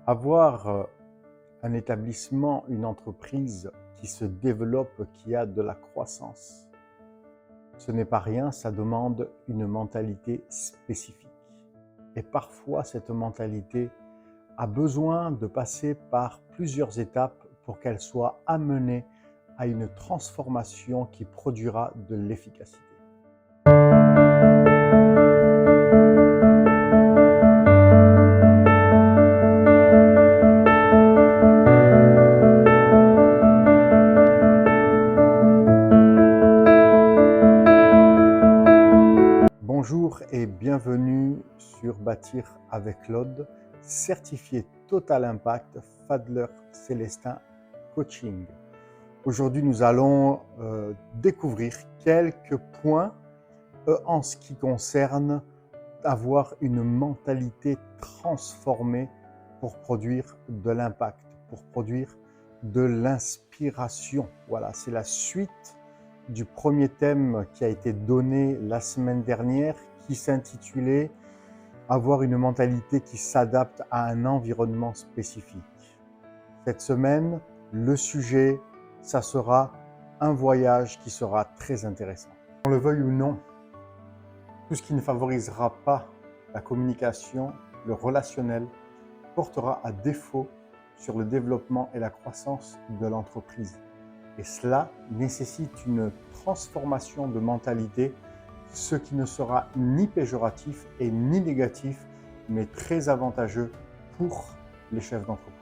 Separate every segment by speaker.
Speaker 1: Avoir un établissement, une entreprise qui se développe, qui a de la croissance, ce n'est pas rien, ça demande une mentalité spécifique. Et parfois, cette mentalité a besoin de passer par plusieurs étapes pour qu'elle soit amenée à une transformation qui produira de l'efficacité. Bonjour et bienvenue sur Bâtir avec Claude, certifié Total Impact Fadler Célestin Coaching. Aujourd'hui, nous allons découvrir quelques points en ce qui concerne avoir une mentalité transformée pour produire de l'impact, pour produire de l'inspiration. Voilà, c'est la suite du premier thème qui a été donné la semaine dernière, qui s'intitulait « Avoir une mentalité qui s'adapte à un environnement spécifique ». Cette semaine, le sujet, ça sera un voyage qui sera très intéressant. Qu'on le veuille ou non, tout ce qui ne favorisera pas la communication, le relationnel, portera à défaut sur le développement et la croissance de l'entreprise. Et cela nécessite une transformation de mentalité, ce qui ne sera ni péjoratif et ni négatif, mais très avantageux pour les chefs d'entreprise.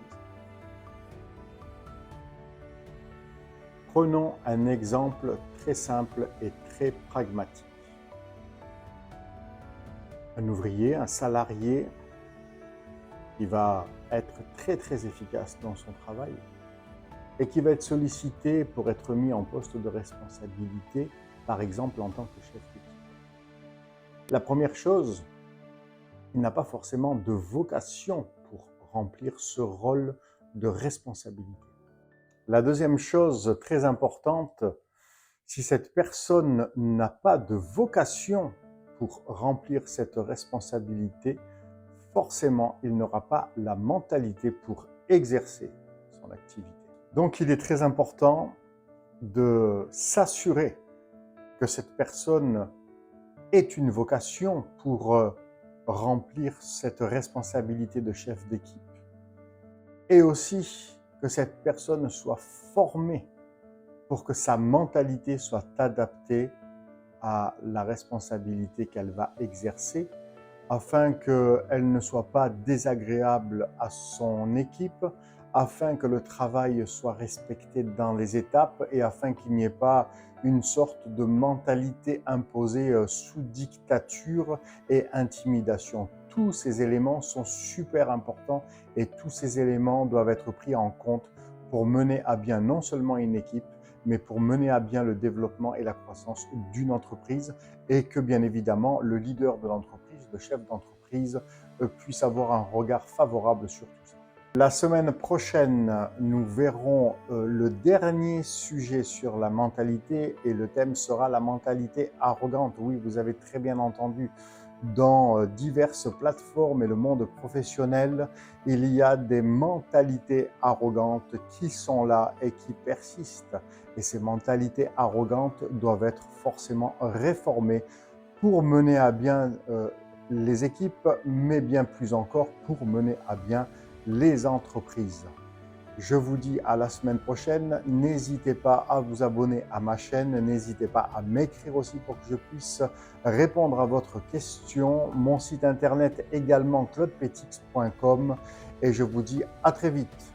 Speaker 1: Prenons un exemple très simple et très pragmatique. Un ouvrier, un salarié qui va être très efficace dans son travail et qui va être sollicité pour être mis en poste de responsabilité, par exemple en tant que chef d'équipe. La première chose, il n'a pas forcément de vocation pour remplir ce rôle de responsabilité. La deuxième chose très importante, si cette personne n'a pas de vocation pour remplir cette responsabilité, forcément, il n'aura pas la mentalité pour exercer son activité. Donc, il est très important de s'assurer que cette personne ait une vocation pour remplir cette responsabilité de chef d'équipe et aussi que cette personne soit formée pour que sa mentalité soit adaptée à la responsabilité qu'elle va exercer afin qu'elle ne soit pas désagréable à son équipe, afin que le travail soit respecté dans les étapes et afin qu'il n'y ait pas une sorte de mentalité imposée sous dictature et intimidation. Tous ces éléments sont super importants et tous ces éléments doivent être pris en compte pour mener à bien non seulement une équipe, mais pour mener à bien le développement et la croissance d'une entreprise et que bien évidemment le leader de l'entreprise, le chef d'entreprise, puisse avoir un regard favorable sur tout ça. La semaine prochaine, nous verrons le dernier sujet sur la mentalité et le thème sera la mentalité arrogante. Oui, vous avez très bien entendu. Dans diverses plateformes et le monde professionnel, il y a des mentalités arrogantes qui sont là et qui persistent. Et ces mentalités arrogantes doivent être forcément réformées pour mener à bien les équipes, mais bien plus encore pour mener à bien les entreprises. Je vous dis à la semaine prochaine. N'hésitez pas à vous abonner à ma chaîne. N'hésitez pas à m'écrire aussi pour que je puisse répondre à votre question. Mon site internet également claudepetix.com et je vous dis à très vite.